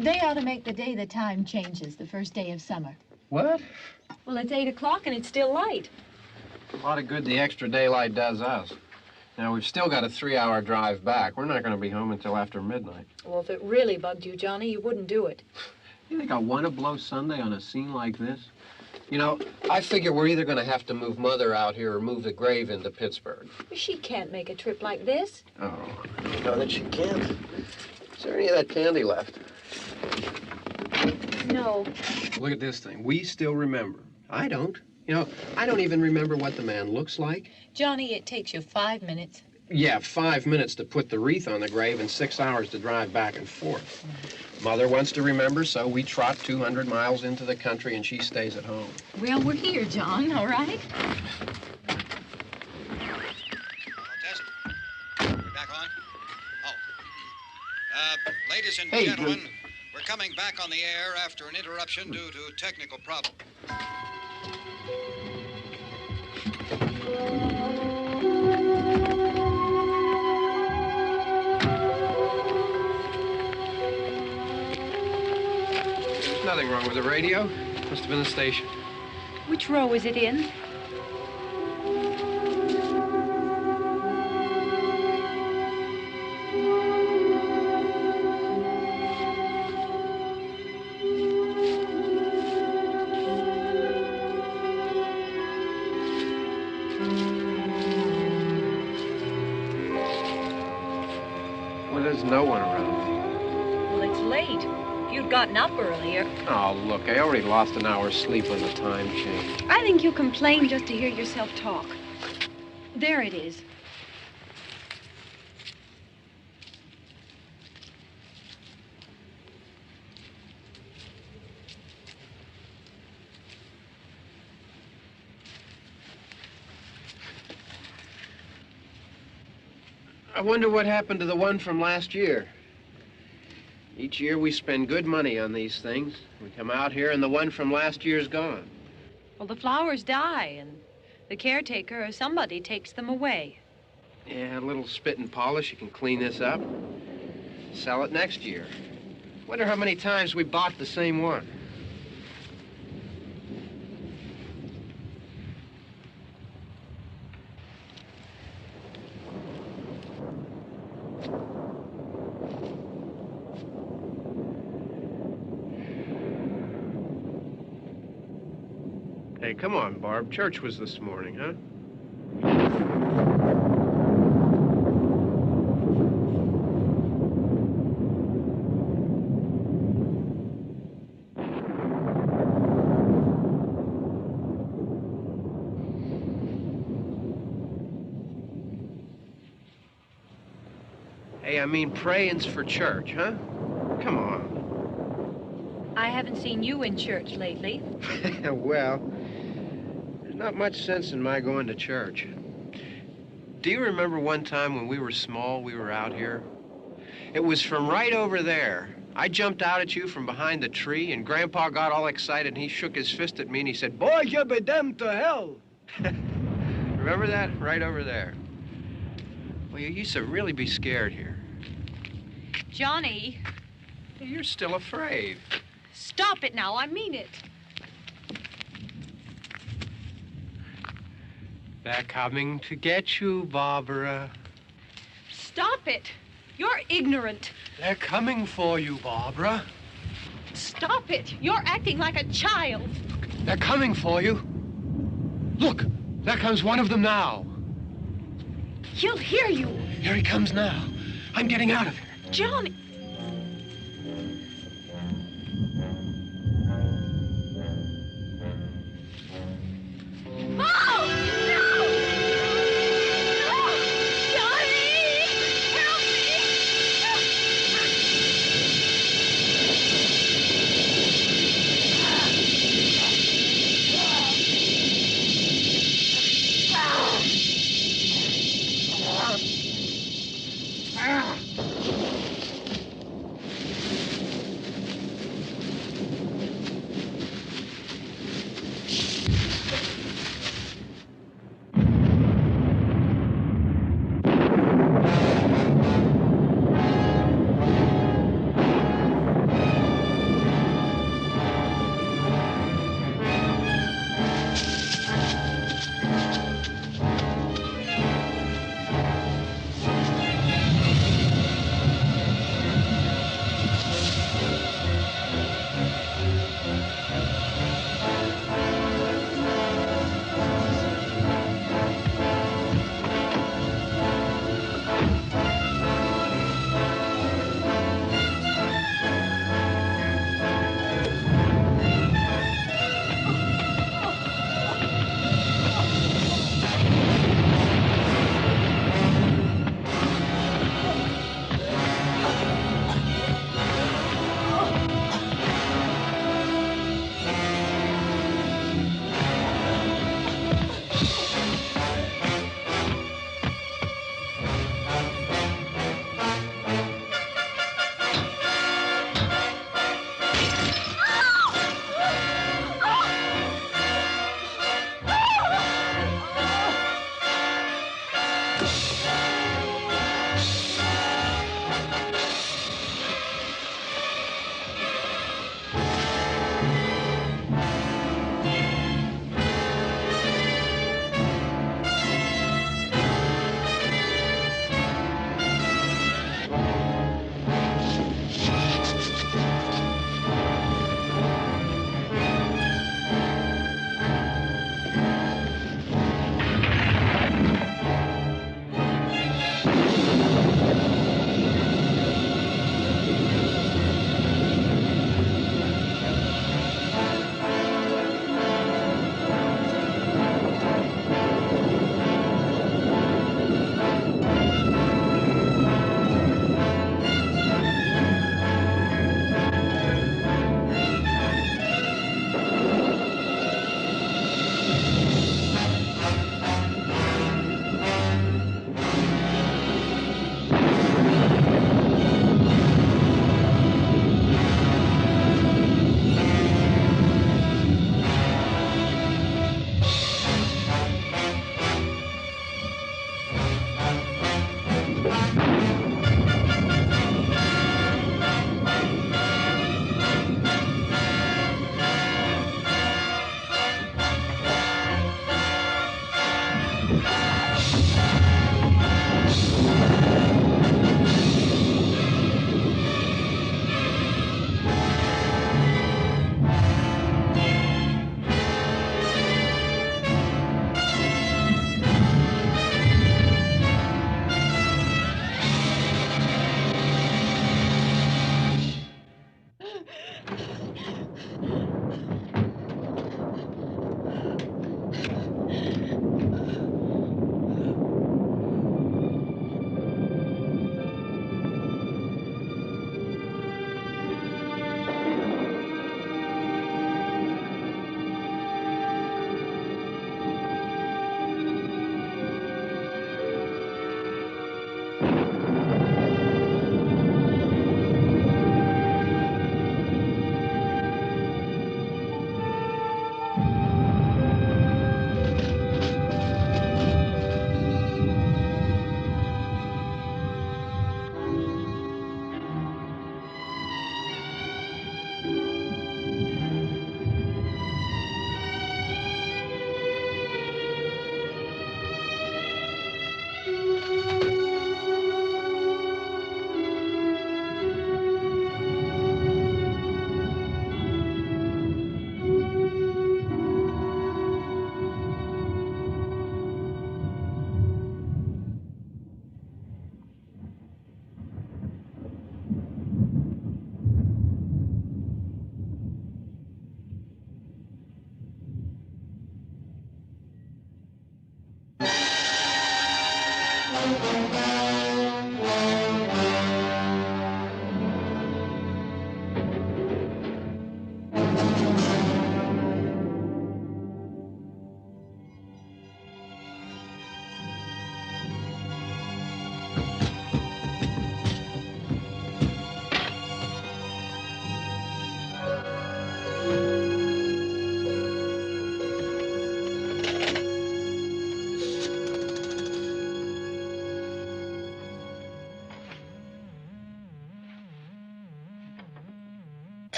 They ought to make the day the time changes, the first day of summer. What? Well, it's 8 o'clock and it's still light. A lot of good the extra daylight does us. Now, we've still got a 3-hour drive back. We're not going to be home until after midnight. Well, if it really bugged you, Johnny, you wouldn't do it. You think I want to blow Sunday on a scene like this? You know, I figure we're either going to have to move Mother out here or move the grave into Pittsburgh. She can't make a trip like this. Oh, I don't know that she can't. Is there any of that candy left? No. Look at this thing. We still remember. I don't. You know, I don't even remember what the man looks like. Johnny, it takes you 5 minutes. Yeah, 5 minutes to put the wreath on the grave and 6 hours to drive back and forth. Mother wants to remember, so we trot 200 miles into the country and she stays at home. Well, we're here, John, all right? Test. We're back on? Oh. Ladies and Hey, gentlemen, we're coming back on the air after an interruption due to technical problem. There's nothing wrong with the radio. Must have been the station. Which row is it in? Well, there's no one around. Well, it's late. If you'd gotten up earlier. Oh, look, I already lost an hour's sleep when the time changed. I think you complain just to hear yourself talk. There it is. I wonder what happened to the one from last year. Each year we spend good money on these things. We come out here and the one from last year's gone. Well, the flowers die, and the caretaker or somebody takes them away. Yeah, a little spit and polish. You can clean this up. Sell it next year. Wonder how many times we bought the same one. Hey, come on, Barb. Church was this morning, huh? Hey, I mean praying's for church, huh? Come on. I haven't seen you in church lately. Well, there's not much sense in my going to church. Do you remember one time when we were small, we were out here? It was from right over there. I jumped out at you from behind the tree, and Grandpa got all excited, and he shook his fist at me, and he said, "Boy, you be damned to hell." Remember that? Right over there. Well, you used to really be scared here. Johnny, You're still afraid. stop it now. I mean it. They're coming to get you, Barbara. Stop it. You're ignorant. They're coming for you, Barbara. Stop it. You're acting like a child. They're coming for you. Look, there comes one of them now. He'll hear you. Here he comes now. I'm getting out of here. Johnny. Oh, no! No! Johnny! Help me!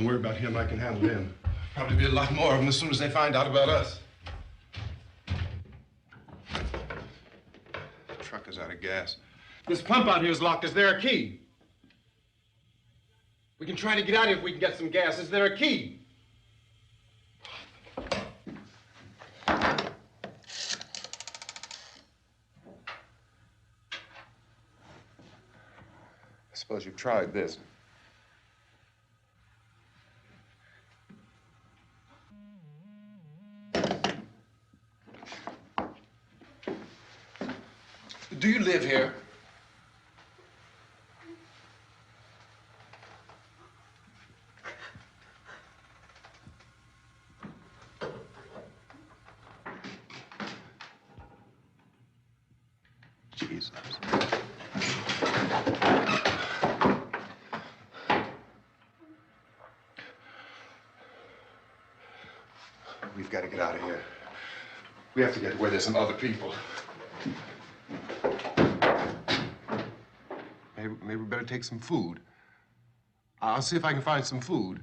Don't worry about him. I can handle him. Probably be a lot more of them as soon as they find out about us. The truck is out of gas. This pump out here is locked. Is there a key? We can try to get out here if we can get some gas. Is there a key? I suppose you've tried this. Do you live here? Jesus. We've got to get out of here. We have to get where there's some other people. Maybe we better take some food. I'll see if I can find some food.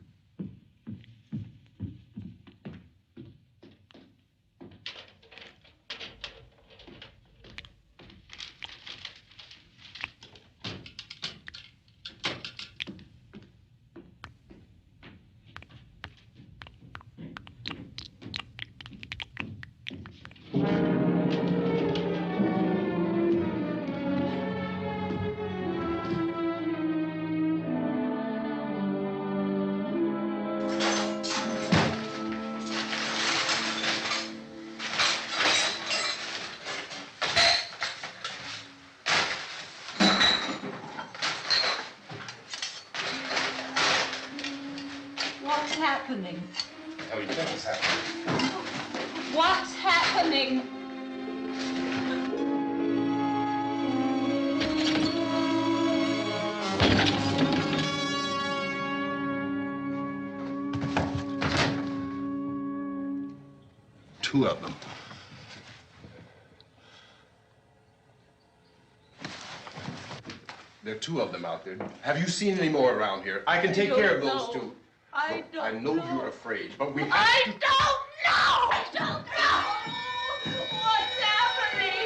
What's happening? What do you think is happening? What's happening? Two of them. There are two of them out there. Have you seen any more around here? I can take care of those two. I Look, I know you're afraid, but we have I to... don't know! I don't know! What's happening?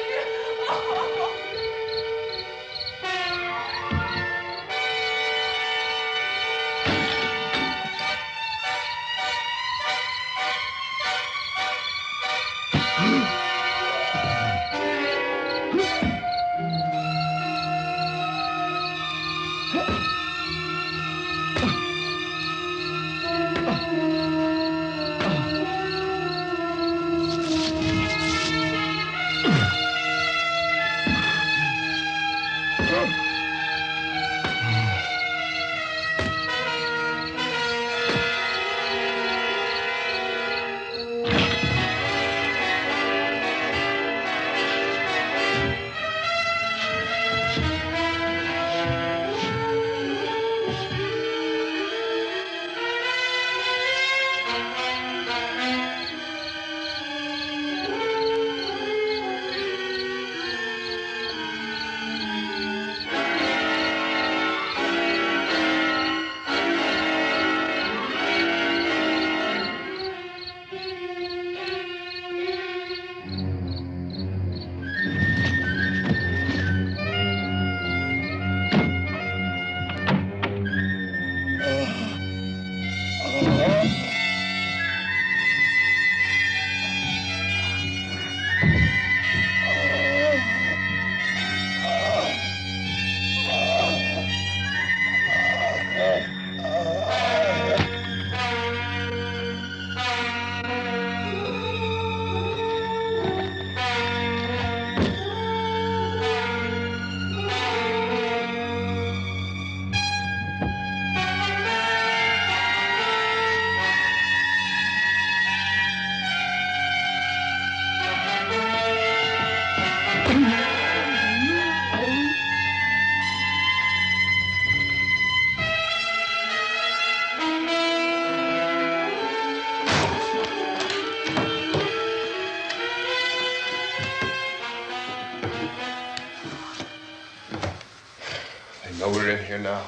They know we're in here now.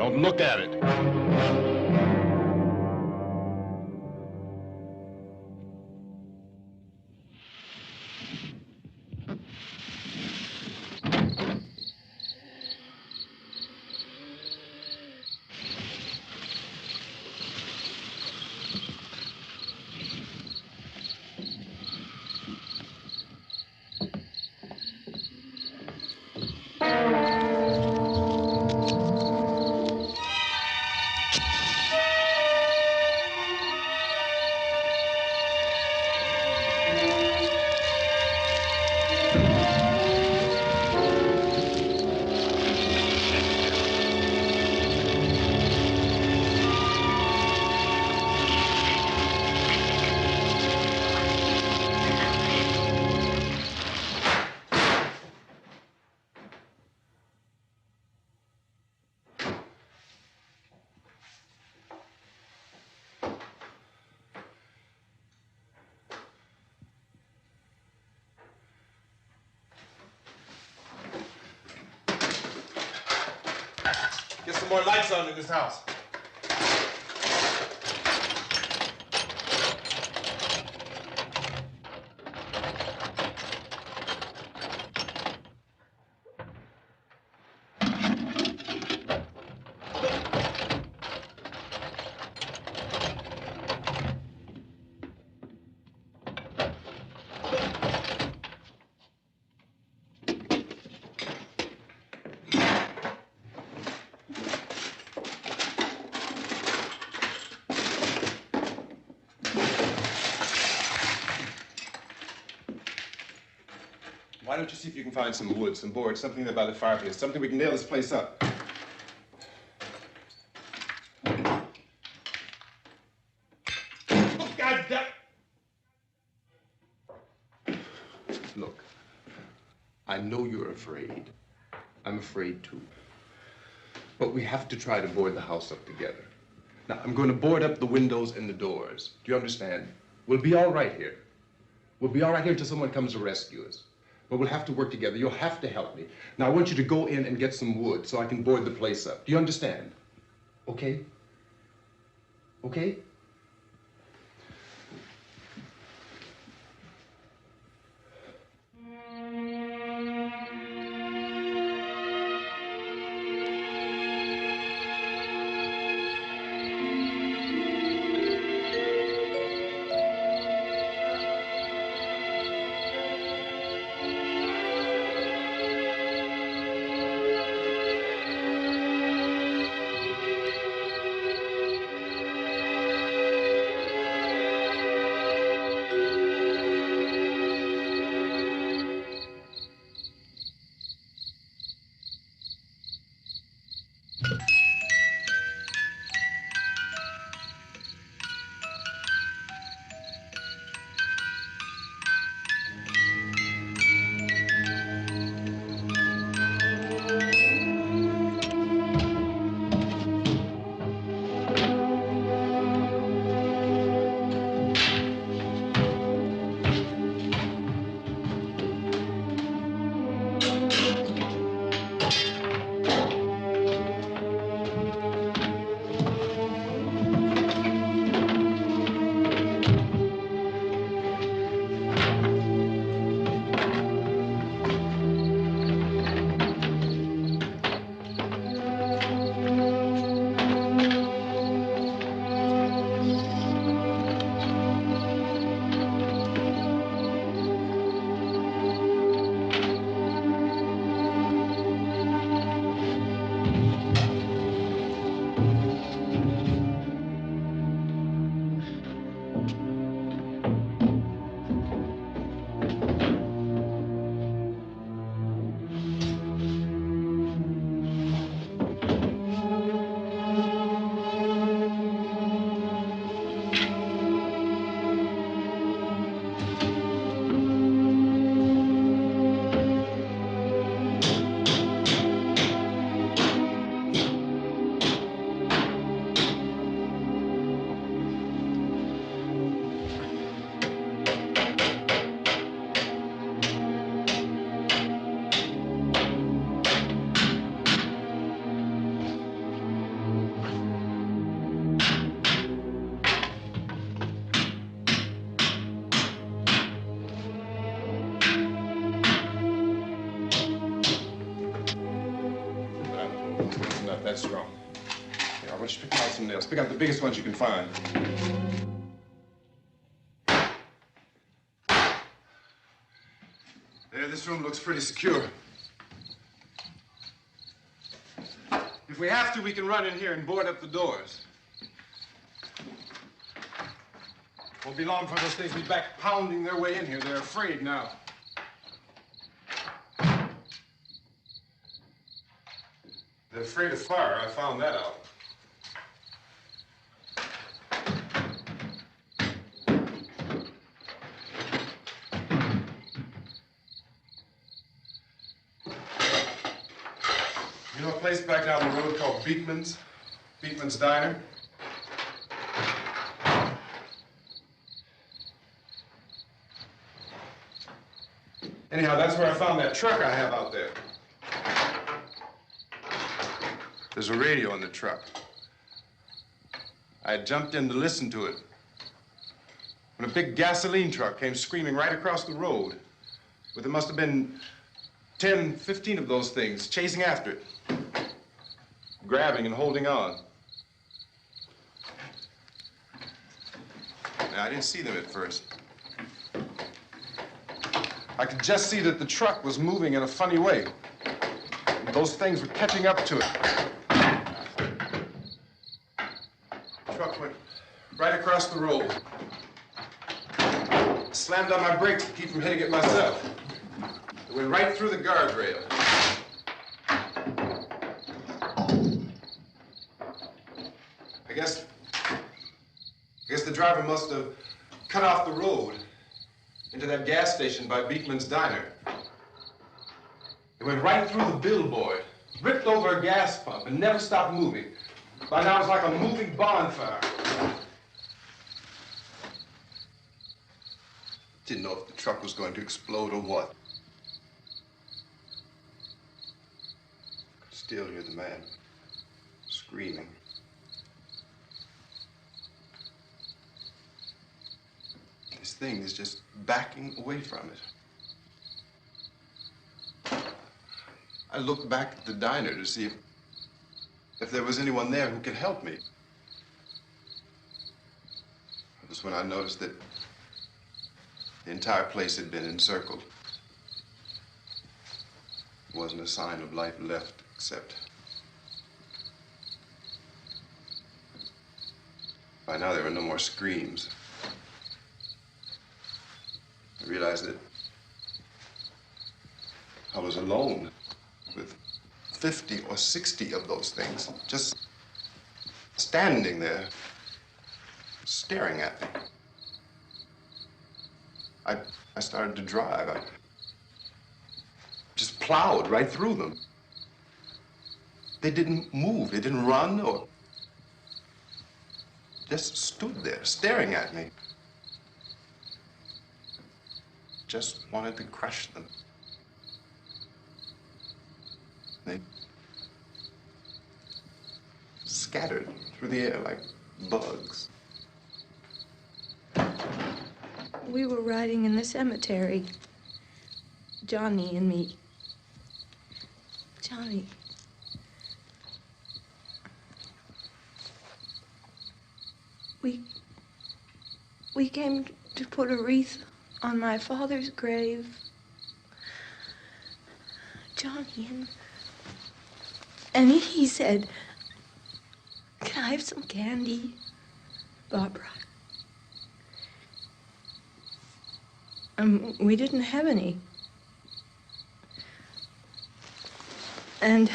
Don't look at it. Get some more lights on in this house. Why don't you see if you can find some wood, some boards, something there by the fireplace, something we can nail this place up. Oh, God damn. Look, I know you're afraid. I'm afraid too. But we have to try to board the house up together. Now, I'm going to board up the windows and the doors. Do you understand? We'll be all right here. We'll be all right here until someone comes to rescue us. But we'll have to work together. You'll have to help me. Now, I want you to go in and get some wood so I can board the place up. Do you understand? Okay? Okay? that's wrong. Here, I want you to pick out some nails. Pick out the biggest ones you can find. There, this room looks pretty secure. If we have to, we can run in here and board up the doors. Won't be long before those things will be back pounding their way in here. They're afraid now. They're afraid of fire. I found that out. You know a place back down the road called Beekman's? Beekman's Diner? Anyhow, that's where I found that truck I have out there. There's a radio in the truck. I jumped in to listen to it when a big gasoline truck came screaming right across the road. But there must have been 10, 15 of those things chasing after it, grabbing and holding on. Now, I didn't see them at first. I could just see that the truck was moving in a funny way. And those things were catching up to it. The truck went right across the road. Slammed on my brakes to keep from hitting it myself. It went right through the guardrail. I guess the driver must have cut off the road into that gas station by Beekman's Diner. It went right through the billboard, ripped over a gas pump, and never stopped moving. By now, it's like a moving bonfire. Didn't know if the truck was going to explode or what. Could still hear the man screaming. This thing is just backing away from it. I looked back at the diner to see if there was anyone there who could help me. It was when I noticed that the entire place had been encircled. There wasn't a sign of life left except by now there were no more screams. I realized that I was alone with 50 or 60 of those things, just standing there, staring at me. I started to drive. I just plowed right through them. They didn't move. They didn't run or just stood there, staring at me. Just wanted to crush them. They scattered through the air like bugs. We were riding in the cemetery, Johnny and me. Johnny. We came to put a wreath on my father's grave. Johnny, and he said, "Can I have some candy, Barbara?" We didn't have any. And,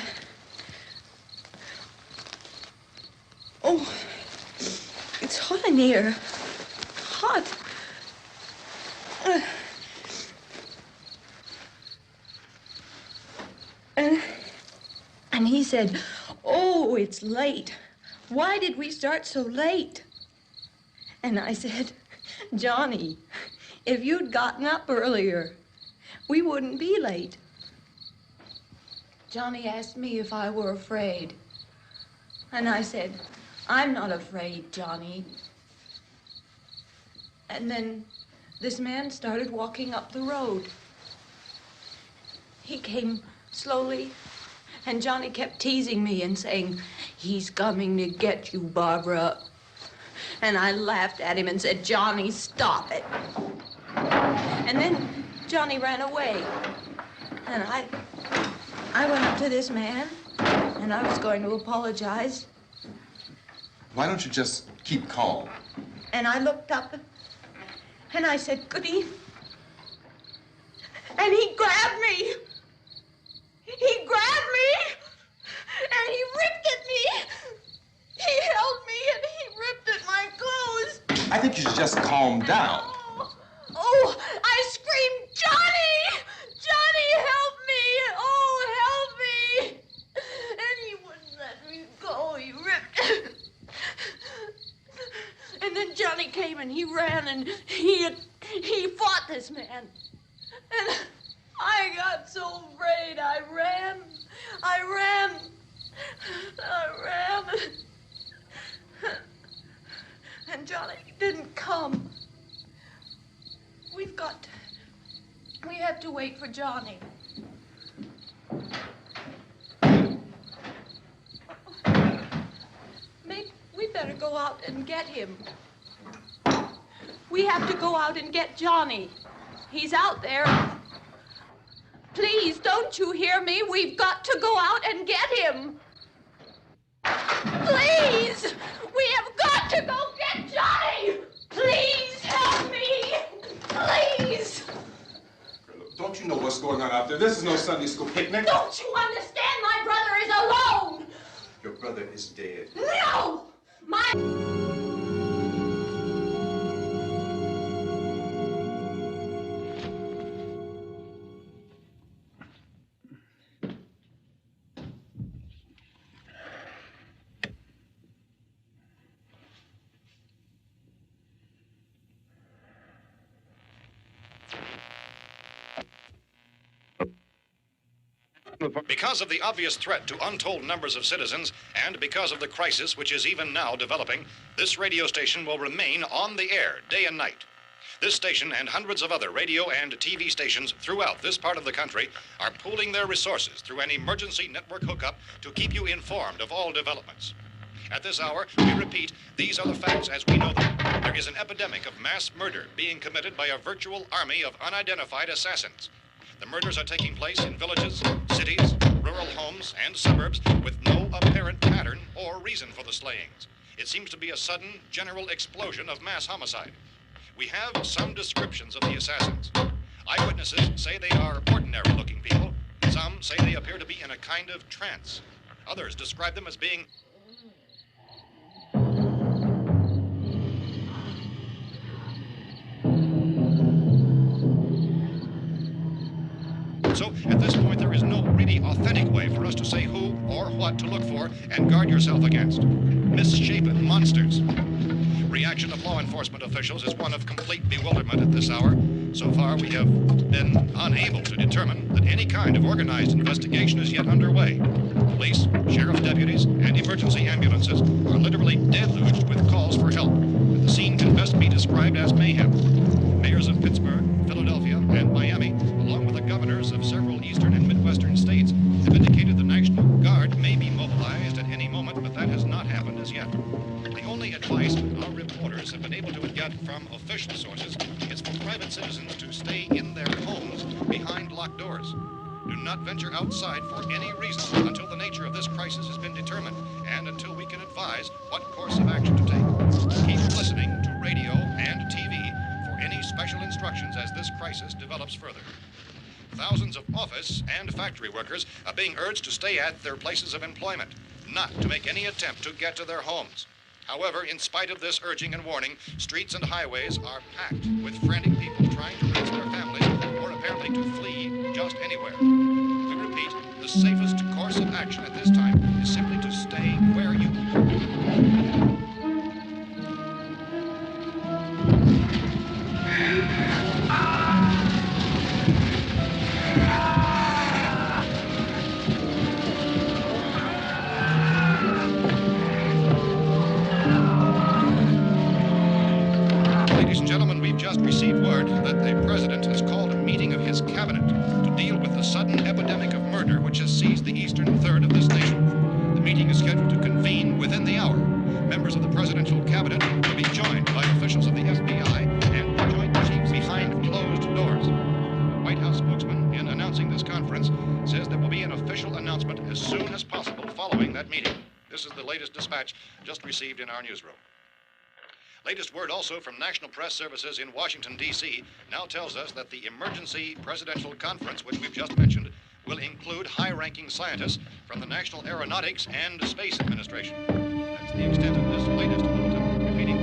oh, it's hot in here. Hot. And he said, "Oh, it's late. Why did we start so late?" And I said, "Johnny, if you'd gotten up earlier, we wouldn't be late." Johnny asked me if I were afraid. And I said, "I'm not afraid, Johnny." And then this man started walking up the road. He came slowly And Johnny kept teasing me and saying, "He's coming to get you, Barbara." And I laughed at him and said, "Johnny, stop it." And then Johnny ran away. And I went up to this man, and I was going to apologize. Why don't you just keep calm? And I looked up, and I said, "Good evening." And he grabbed me. He grabbed me, and he ripped at me. He held me, and he ripped at my clothes. I think you should just calm down. Oh, I screamed, "Johnny! Johnny, help me! Oh, help me!" And he wouldn't let me go. He ripped. And then Johnny came and he ran and he fought this man. And I got so afraid. I ran. And Johnny didn't come. We have to wait for Johnny. Maybe we better go out and get him. We have to go out and get Johnny. He's out there. Please, don't you hear me? We've got to go out and get him. Please! We have got to go get Johnny! Please help me! Please! Don't you know what's going on out there? This is no Sunday school picnic. Don't you understand? My brother is alone! Your brother is dead. No! Because of the obvious threat to untold numbers of citizens, and because of the crisis which is even now developing, this radio station will remain on the air day and night. This station and hundreds of other radio and TV stations throughout this part of the country are pooling their resources through an emergency network hookup to keep you informed of all developments. At this hour, we repeat, these are the facts as we know them. There is an epidemic of mass murder being committed by a virtual army of unidentified assassins. The murders are taking place in villages, cities, rural homes, and suburbs with no apparent pattern or reason for the slayings. It seems to be a sudden, general explosion of mass homicide. We have some descriptions of the assassins. Eyewitnesses say they are ordinary-looking people. Some say they appear to be in a kind of trance. Others describe them as being So, at this point, there is no really authentic way for us to say who or what to look for and guard yourself against. Misshapen monsters. Reaction of law enforcement officials is one of complete bewilderment at this hour. So far, we have been unable to determine that any kind of organized investigation is yet underway. Police, sheriff's deputies, and emergency ambulances are literally deluged with calls for help. The scene can best be described as mayhem. Mayors of Pittsburgh, Philadelphia, and Miami, along with the governors of several eastern and midwestern states, have indicated the National Guard may be mobilized at any moment, but that has not happened as yet. The only advice our reporters have been able to get from official sources is for private citizens to stay in their homes behind locked doors. Do not venture outside for any reason until the nature of this crisis has been determined and until we can advise what course of action to take. Keep listening to radio and TV for any special instructions as this crisis develops further. Thousands of office and factory workers are being urged to stay at their places of employment, not to make any attempt to get to their homes. However, in spite of this urging and warning, streets and highways are packed with frantic people trying to raise their families or apparently to flee just anywhere. We repeat, the safest course of action at this time is simply to stay where you Ladies and gentlemen, we've just received word that the president has called a urgent meeting of his cabinet to deal with the sudden epidemic of murder which has seized the eastern third of this nation. The meeting is scheduled to convene within the hour. Members of the presidential cabinet will be joined by officials of the FBI and joint chiefs behind closed doors. White House spokesman, in announcing this conference, says there will be an official announcement as soon as possible following that meeting. This is the latest dispatch just received in our newsroom. Latest word also from National Press Services in Washington, D.C. now tells us that the emergency presidential conference, which we've just mentioned, will include high-ranking scientists from the National Aeronautics and Space Administration. That's the extent of this latest bulletin. Repeating,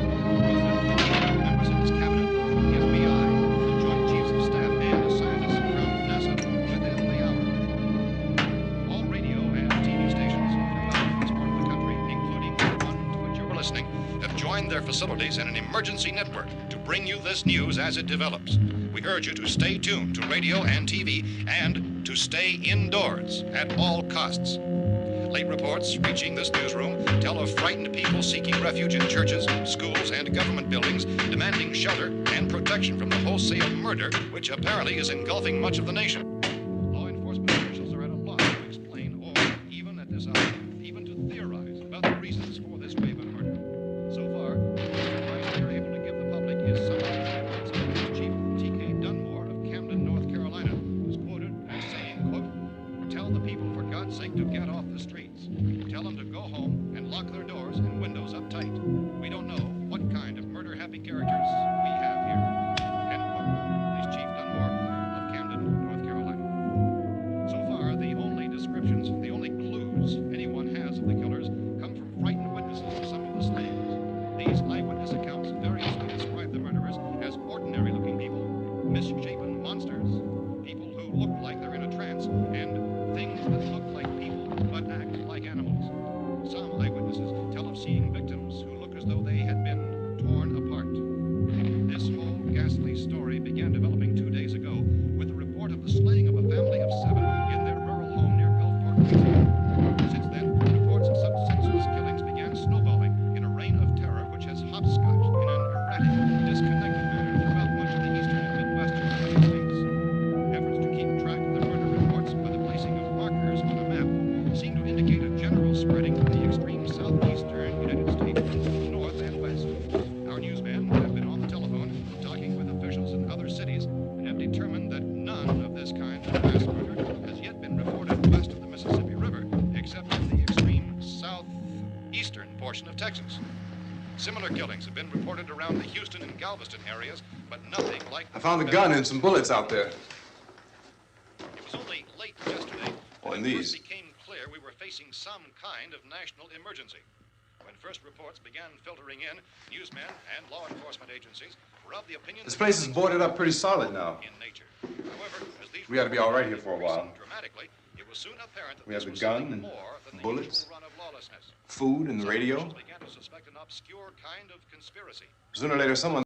members of his cabinet, the FBI, the Joint Chiefs of Staff, and scientists from NASA within the hour. All radio and TV stations from this part of the country, including the one to which you were listening, have joined their facilities in an emergency network to bring you this news as it develops. We urge you to stay tuned to radio and TV and to stay indoors at all costs. Late reports reaching this newsroom tell of frightened people seeking refuge in churches, schools, and government buildings, demanding shelter and protection from the wholesale murder which apparently is engulfing much of the nation. Law enforcement officials are at a loss to explain or, even at this hour, even to theorize about the reasons for this wave of murder. So far, the advice we are able to give the public is some of Police Chief T.K. Dunmore of Camden, North Carolina, who's quoted as saying, quote, "Tell the people, for God's sake, to get off the streets. Tell them to go home and lock their doors and windows up tight. We don't know what kind of murder-happy characters we have here." End quote. Police Chief Dunmore of Camden, North Carolina. So far, the only descriptions, the only clues anyone has of the killers come from frightened witnesses of some of the slayings. These eyewitness accounts variously describe the murderers as ordinary-looking people, misshapen monsters, people who look like they're in a trance, and things that look like people but act like animals. Some eyewitnesses tell of seeing victims who look as though they had been torn apart. This whole ghastly story began developing 2 days ago with the report of the slaying of a family of 7 in their rural home near Gulfport, Louisiana. Since then, reports of such senseless killings began snowballing in a reign of terror which has hopscotched in an erratic, disconnected manner throughout much of the eastern and midwestern United States. Efforts to keep track of the murder reports by the placing of markers on a map seem to indicate a general spreading from the extreme southeastern United States to the north and west. Our newsmen have been on the telephone talking with officials in other cities and have determined that none of this kind of mass murder has yet been reported west of the Mississippi River, except in the extreme southeastern portion of Texas. Similar killings have been reported around the Houston and Galveston areas, but nothing like... I found a gun and some bullets out there. It was only late yesterday On when it these. first became clear we were facing some kind of national emergency. When first reports began filtering in, newsmen and law enforcement agencies were of the opinion This that place is things boarded were up pretty solid now. in nature. However, as these We ought to be all right here for a reports while. dramatically, it was soon apparent that We have this the was gun something and more than the bullets, usual run of lawlessness. food and the Some radio. officials began to suspect an obscure kind of conspiracy. Sooner or later, someone